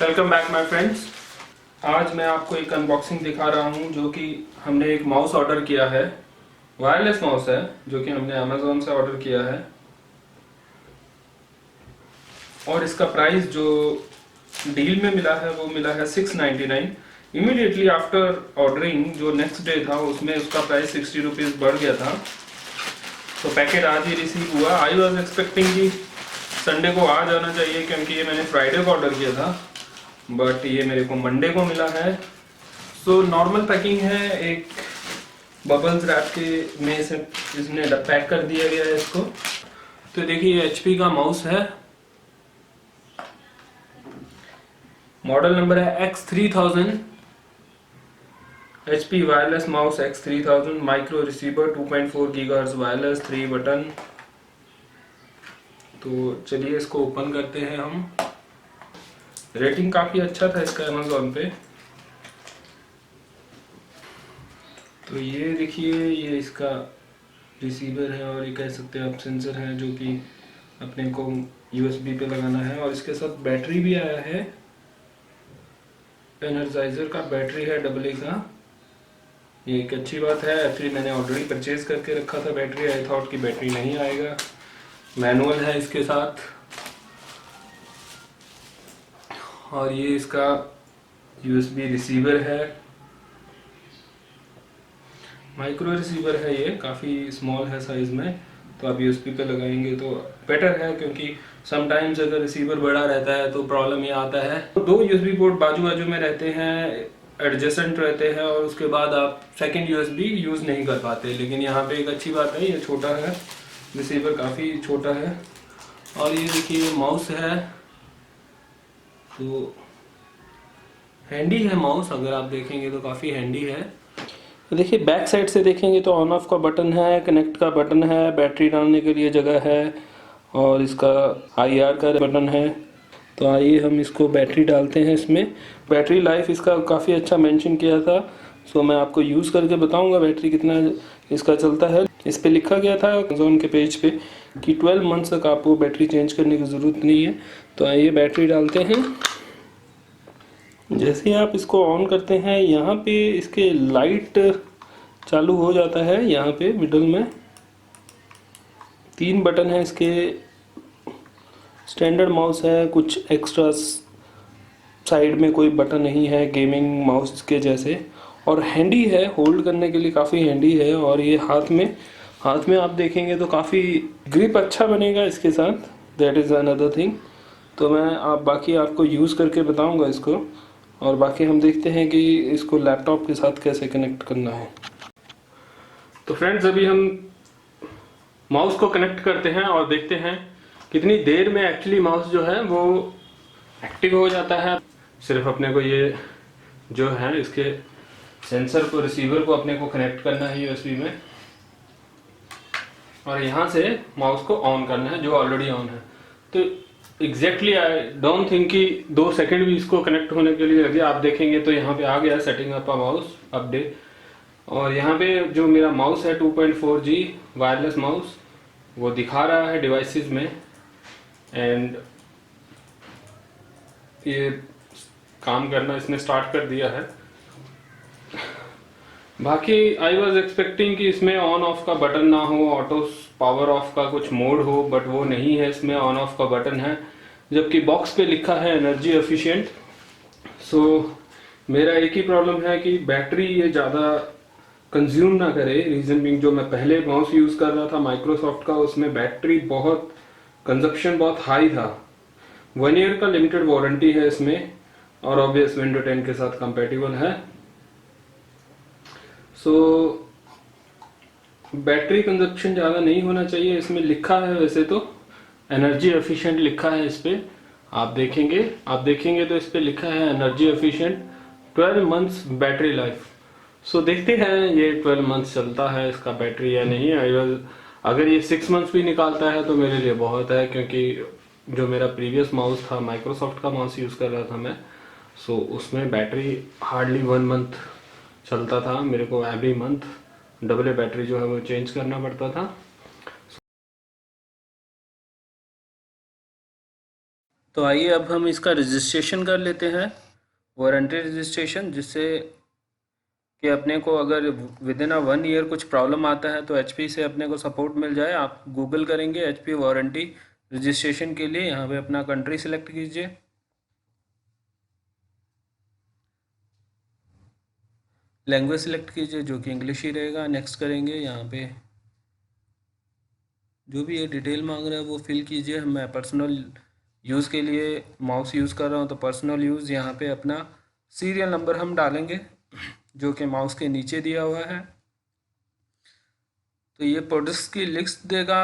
Welcome back my friends. आज मैं आपको एक अनबॉक्सिंग दिखा रहा हूं जो कि हमने एक माउस ऑर्डर किया है। वायरलेस माउस है जो कि हमने अमेज़न से ऑर्डर किया है और इसका प्राइस जो डील में मिला है वो मिला है 699। इमीडिएटली आफ्टर ऑर्डरिंग जो नेक्स्ट डे था उसमें उसका प्राइस 60 रुपीज़ बढ़ गया था। तो पैकेट आज ही रिसीव हुआ। आई वॉज एक्सपेक्टिंग कि संडे को आ जाना चाहिए क्योंकि ये मैंने फ्राइडे को ऑर्डर किया था, बट ये मेरे को मंडे को मिला है। सो नॉर्मल पैकिंग है, एक बबल्स रैप के में से इसने पैक कर दिया गया है इसको। तो देखिए ये HP का माउस है, मॉडल नंबर है X3000, HP wireless mouse X3000, micro receiver 2.4 gigahertz wireless, 3 button. तो चलिए इसको ओपन करते हैं हम। रेटिंग काफ़ी अच्छा था इसका अमेज़ॉन पे। तो ये देखिए ये इसका रिसीवर है और ये कह सकते हैं आप सेंसर है जो कि अपने को USB पे लगाना है, और इसके साथ बैटरी भी आया है। एनर्जाइजर का बैटरी है AA का, ये एक अच्छी बात है। एक्चुअली मैंने ऑलरेडी परचेज करके रखा था बैटरी, आई थॉट कि बैटरी नहीं आएगा। मैनुअल है इसके साथ और ये इसका USB रिसीवर है, माइक्रो रिसीवर है, ये काफ़ी स्मॉल है साइज में। तो आप USB पे लगाएंगे तो बेटर है क्योंकि समटाइम्स अगर रिसीवर बड़ा रहता है तो प्रॉब्लम ये आता है। तो 2 USB पोर्ट बाजू बाजू में रहते हैं, एडजेसेंट रहते हैं, और उसके बाद आप सेकंड USB यूज़ नहीं कर पाते। लेकिन यहाँ पे एक अच्छी बात है, ये छोटा है, रिसीवर काफ़ी छोटा है। और ये देखिए माउस है, तो हैंडी है माउस, अगर आप देखेंगे तो काफ़ी हैंडी है। तो देखिए बैक साइड से देखेंगे तो ऑन ऑफ का बटन है, कनेक्ट का बटन है, बैटरी डालने के लिए जगह है, और इसका IR का बटन है। तो आइए हम इसको बैटरी डालते हैं। इसमें बैटरी लाइफ इसका काफ़ी अच्छा मेंशन किया था, सो मैं आपको यूज़ करके बताऊंगा बैटरी कितना इसका चलता है। इस पे लिखा गया था अमेज़न के पेज पे कि 12 मंथ्स तक आपको बैटरी चेंज करने की ज़रूरत नहीं है। तो आइए बैटरी डालते हैं। जैसे ही आप इसको ऑन करते हैं यहाँ पे इसके लाइट चालू हो जाता है। यहाँ पे मिडल में 3 बटन है इसके, स्टैंडर्ड माउस है, कुछ एक्स्ट्रा साइड में कोई बटन नहीं है गेमिंग माउस के जैसे, और हैंडी है, होल्ड करने के लिए काफ़ी हैंडी है। और ये हाथ में आप देखेंगे तो काफ़ी ग्रिप अच्छा बनेगा इसके साथ, दैट इज़ अनदर थिंग। तो मैं बाकी आपको यूज़ करके बताऊंगा इसको, और बाकी हम देखते हैं कि इसको लैपटॉप के साथ कैसे कनेक्ट करना है। तो फ्रेंड्स अभी हम माउस को कनेक्ट करते हैं और देखते हैं कितनी देर में एक्चुअली माउस जो है वो एक्टिव हो जाता है। सिर्फ अपने को ये जो है इसके सेंसर को, रिसीवर को अपने को कनेक्ट करना है USB में, और यहाँ से माउस को ऑन करना है जो ऑलरेडी ऑन है। तो एग्जैक्टली आई डोंट थिंक कि 2 सेकंड भी इसको कनेक्ट होने के लिए लगे। आप देखेंगे तो यहाँ पे आ गया सेटिंग अप माउस अपडेट, और यहाँ पे जो मेरा माउस है 2.4G वायरलेस माउस वो दिखा रहा है डिवाइसेस में, एंड ये काम करना इसने स्टार्ट कर दिया है। बाकी आई वॉज एक्सपेक्टिंग कि इसमें ऑन ऑफ का बटन ना हो, ऑटो पावर ऑफ का कुछ मोड हो, बट वो नहीं है। इसमें ऑन ऑफ का बटन है, जबकि बॉक्स पे लिखा है एनर्जी एफिशिएंट। सो मेरा एक ही प्रॉब्लम है कि बैटरी ये ज़्यादा कंज्यूम ना करे। रीजन बीइंग जो मैं पहले माउस यूज़ कर रहा था माइक्रोसॉफ्ट का, उसमें बैटरी बहुत कंजप्शन बहुत हाई था। 1 ईयर का लिमिटेड वारंटी है इसमें, और ऑब्वियस विंडो 10 के साथ कंपेटिबल है। सो बैटरी कंजप्शन ज़्यादा नहीं होना चाहिए। इसमें लिखा है वैसे तो एनर्जी एफिशिएंट लिखा है इस पे, आप देखेंगे तो इस पे लिखा है energy efficient 12 months battery life. So देखते हैं ये 12 मंथ्स चलता है इसका बैटरी या नहीं। अगर ये 6 मंथ्स भी निकालता है तो मेरे लिए बहुत है, क्योंकि जो मेरा प्रीवियस माउस था, माइक्रोसॉफ्ट का माउस यूज़ कर रहा था मैं, सो उसमें बैटरी हार्डली 1 मंथ चलता था। मेरे को एवरी मंथ डबल बैटरी जो है वो चेंज करना पड़ता था। तो आइए अब हम इसका रजिस्ट्रेशन कर लेते हैं, वारंटी रजिस्ट्रेशन, जिससे कि अपने को अगर विद इन 1 ईयर कुछ प्रॉब्लम आता है तो एचपी से अपने को सपोर्ट मिल जाए। आप गूगल करेंगे एचपी वारंटी रजिस्ट्रेशन के लिए, यहाँ पे अपना कंट्री सिलेक्ट कीजिए, लैंग्वेज सिलेक्ट कीजिए जो कि इंग्लिश ही रहेगा। नेक्स्ट करेंगे, यहाँ पे जो भी ये डिटेल मांग रहा है वो फिल कीजिए। मैं पर्सनल यूज़ के लिए माउस यूज़ कर रहा हूँ तो पर्सनल यूज़, यहाँ पे अपना सीरियल नंबर हम डालेंगे जो कि माउस के नीचे दिया हुआ है। तो ये प्रोडक्ट्स की लिस्ट देगा।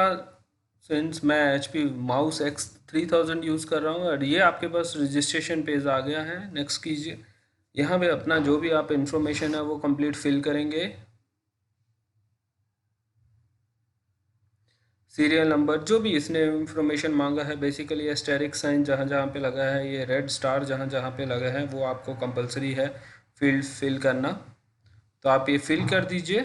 सिंस मैं HP माउस X3000 यूज़ कर रहा हूँ और ये आपके पास रजिस्ट्रेशन पेज आ गया है। नेक्स्ट कीजिए, यहाँ पे अपना जो भी आप इंफॉर्मेशन है वो कंप्लीट फिल करेंगे। सीरियल नंबर, जो भी इसने इंफॉर्मेशन मांगा है, बेसिकली एस्टेरिक साइन जहाँ जहाँ पे लगा है, ये रेड स्टार जहाँ जहाँ पे लगा है वो आपको कंपलसरी है फील्ड फिल करना, तो आप ये फिल कर दीजिए।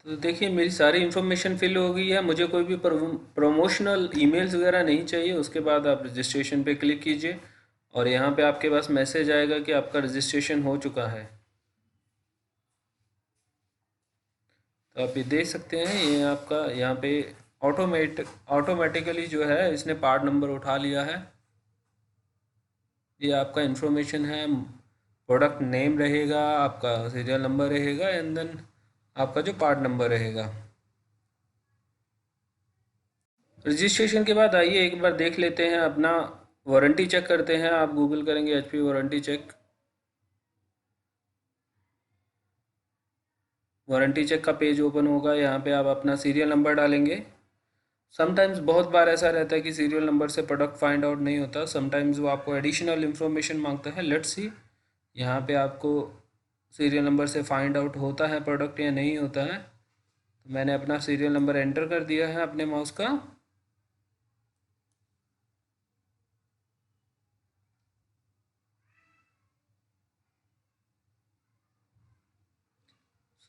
तो देखिए मेरी सारी इन्फॉर्मेशन फिल हो गई है, मुझे कोई भी प्रमोशनल ईमेल्स वगैरह नहीं चाहिए। उसके बाद आप रजिस्ट्रेशन पे क्लिक कीजिए और यहाँ पे आपके पास मैसेज आएगा कि आपका रजिस्ट्रेशन हो चुका है। तो आप ये देख सकते हैं, ये आपका यहाँ पे ऑटोमेटिकली जो है इसने पार्ट नंबर उठा लिया है। ये आपका इन्फॉर्मेशन है, प्रोडक्ट नेम रहेगा, आपका सीरियल नंबर रहेगा एंड देन आपका जो पार्ट नंबर रहेगा। रजिस्ट्रेशन के बाद आइए एक बार देख लेते हैं, अपना वारंटी चेक करते हैं। आप गूगल करेंगे HP warranty check, warranty check का पेज ओपन होगा। यहाँ पे आप अपना सीरियल नंबर डालेंगे। समटाइम्स बहुत बार ऐसा रहता है कि सीरियल नंबर से प्रोडक्ट फाइंड आउट नहीं होता, समटाइम्स वो आपको एडिशनल इन्फॉर्मेशन मांगता है। लेट्स सी यहाँ पे आपको सीरियल नंबर से फाइंड आउट होता है प्रोडक्ट या नहीं होता है। तो मैंने अपना सीरियल नंबर एंटर कर दिया है अपने माउस का।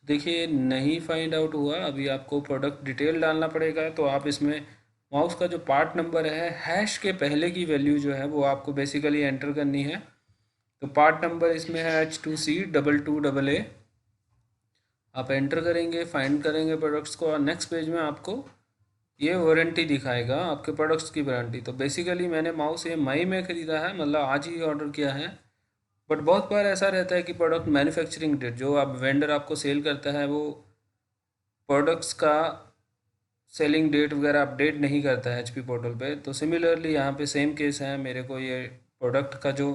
देखिए नहीं फाइंड आउट हुआ, अभी आपको प्रोडक्ट डिटेल डालना पड़ेगा। तो आप इसमें माउस का जो पार्ट नंबर है, हैश के पहले की वैल्यू जो है वो आपको बेसिकली एंटर करनी है। तो पार्ट नंबर इसमें है H2C22AA। आप एंटर करेंगे, फाइंड करेंगे प्रोडक्ट्स को और नेक्स्ट पेज में आपको ये वारंटी दिखाएगा, आपके प्रोडक्ट्स की वारंटी। तो बेसिकली मैंने माउस ये मई में ख़रीदा है, मतलब आज ही ऑर्डर किया है। बट बहुत बार ऐसा रहता है कि प्रोडक्ट मैन्युफैक्चरिंग डेट जो आप वेंडर आपको सेल करता है वो प्रोडक्ट्स का सेलिंग डेट वगैरह अपडेट नहीं करता है एचपी पोर्टल पे। तो सिमिलरली यहाँ पे सेम केस है, मेरे को ये प्रोडक्ट का जो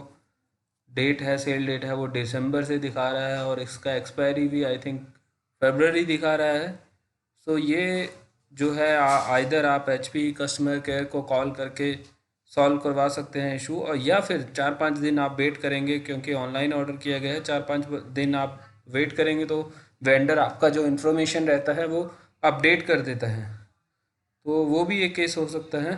डेट है, सेल डेट है, वो दिसंबर से दिखा रहा है और इसका एक्सपायरी भी आई थिंक फरवरी दिखा रहा है। सो ये जो है आइदर आप एचपी कस्टमर केयर को कॉल करके सॉल्व करवा सकते हैं इशू, और या फिर 4-5 दिन आप वेट करेंगे, क्योंकि ऑनलाइन ऑर्डर किया गया है। 4-5 दिन आप वेट करेंगे तो वेंडर आपका जो इन्फॉर्मेशन रहता है वो अपडेट कर देता है, तो वो भी एक केस हो सकता है।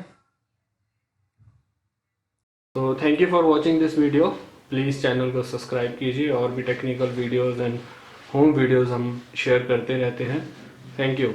तो thank you for watching this video. Please channel को सब्सक्राइब कीजिए, और भी technical videos and home videos हम शेयर करते रहते हैं। Thank you.